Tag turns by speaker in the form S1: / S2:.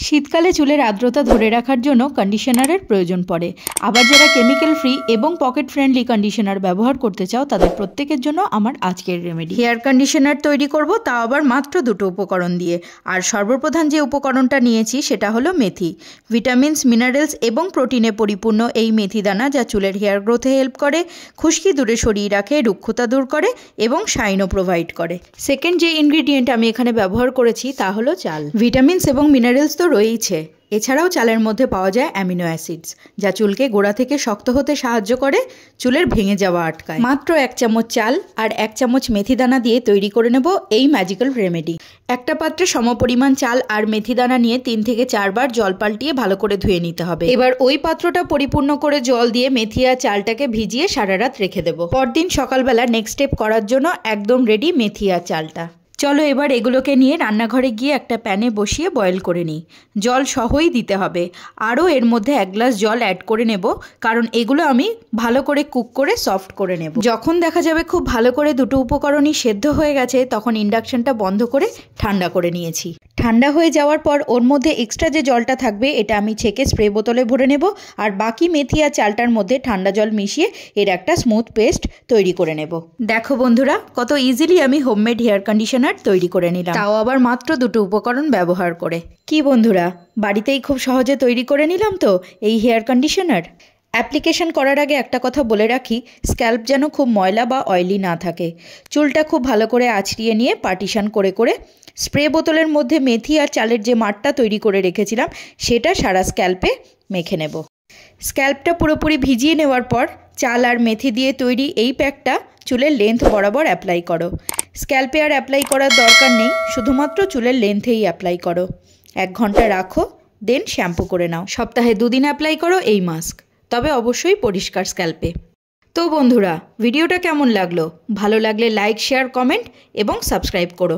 S1: শীতকালে চুলের আর্দ্রতা ধরে রাখার জন্য কন্ডিশনারের প্রয়োজন পড়ে। আবার যারা কেমিক্যাল ফ্রি এবং পকেট ফ্রেন্ডলি কন্ডিশনার ব্যবহার করতে চাও তাদের প্রত্যেকের জন্য আমার আজকের রেমেডি। হেয়ার কন্ডিশনার তৈরি করব, তাও আবার মাত্র দুটো উপকরণ দিয়ে। আর সর্বপ্রধান যে উপকরণটা নিয়েছি সেটা হলো মেথি। ভিটামিনস, মিনারেলস এবং প্রোটিনে পরিপূর্ণ এই মেথি দানা যা চুলের হেয়ার গ্রোথে হেল্প করে, খুশকি দূরে সরিয়ে রাখে, রুক্ষতা দূর করে এবং শাইনও প্রোভাইড করে। সেকেন্ড যে ইনগ্রিডিয়েন্ট আমি এখানে ব্যবহার করেছি তা হলো চাল। ভিটামিনস এবং মিনারেলস তো রয়েইছে, এছাড়াও চালের মধ্যে পাওয়া যায় অ্যামিনো অ্যাসিডস যা চুলকে গোড়া থেকে শক্ত হতে সাহায্য করে, চুলের ভেঙে যাওয়া আটকায়। মাত্র 1 চামচ চাল আর 1 চামচ মেথি দানা দিয়ে তৈরি করে নেব এই ম্যাজিক্যাল রেমেডি। একটা পাত্রে সমপরিমাণ চাল আর মেথি দানা নিয়ে 3 থেকে 4 বার জল পাল্টিয়ে ভালো করে ধুয়ে নিতে হবে। এবার ওই পাত্রটা পরিপূর্ণ করে জল দিয়ে মেথি আর চালটাকে ভিজিয়ে সারা রাত রেখে দেবো। পরদিন সকালবেলা নেক্সট স্টেপ করার জন্য একদম রেডি মেথি আর চালটা। চলো এবার এগুলোকে নিয়ে রান্নাঘরে গিয়ে একটা প্যানে বসিয়ে বয়েল করে নিই। জল সহই দিতে হবে। আরও এর মধ্যে 1 গ্লাস জল অ্যাড করে নেব, কারণ এগুলো আমি ভালো করে কুক করে সফট করে নেব। যখন দেখা যাবে খুব ভালো করে দুটো উপকরণই সেদ্ধ হয়ে গেছে, তখন ইন্ডাকশনটা বন্ধ করে ঠান্ডা করে নিয়েছি। ঠান্ডা হয়ে যাওয়ার পর ওর মধ্যে এক্সট্রা যে জলটা থাকবে এটা আমি ছেঁকে স্প্রে বোতলে ভরে নেব, আর বাকি মেথি আর চালটার মধ্যে ঠান্ডা জল মিশিয়ে এর একটা স্মুথ পেস্ট তৈরি করে নেব। দেখো বন্ধুরা, কত ইজিলি আমি হোমমেড হেয়ার কন্ডিশনার তৈরি করে নিলাম, তাও আবার মাত্র দুটো উপকরণ ব্যবহার করে। কি বন্ধুরা, বাড়িতেই খুব সহজে তৈরি করে নিলাম তো এই হেয়ার কন্ডিশনার। অ্যাপ্লিকেশন করার আগে একটা কথা বলে রাখি, স্ক্যাল্প যেন খুব ময়লা বা অয়েলি না থাকে। চুলটা খুব ভালো করে আঁচড়িয়ে নিয়ে পার্টিশন করে করে স্প্রে বোতলের মধ্যে মেথি আর চালের যে মাঠটা তৈরি করে রেখেছিলাম সেটা সারা স্ক্যাল্পে মেখে নেব। স্ক্যাল্পটা পুরোপুরি ভিজিয়ে নেওয়ার পর চাল আর মেথি দিয়ে তৈরি এই প্যাকটা চুলের লেন্থ বরাবর অ্যাপ্লাই করো। স্ক্যাল্পে আর অ্যাপ্লাই করার দরকার নেই, শুধুমাত্র চুলের লেন্থেই অ্যাপ্লাই করো। 1 ঘন্টা রাখো, দেন শ্যাম্পু করে নাও। সপ্তাহে 2 দিন অ্যাপ্লাই করো এই মাস্ক, তবে অবশ্যই পরিষ্কার স্ক্যাল্পে। তো বন্ধুরা, ভিডিওটা কেমন লাগলো? ভালো লাগলে লাইক, শেয়ার, কমেন্ট এবং সাবস্ক্রাইব করো।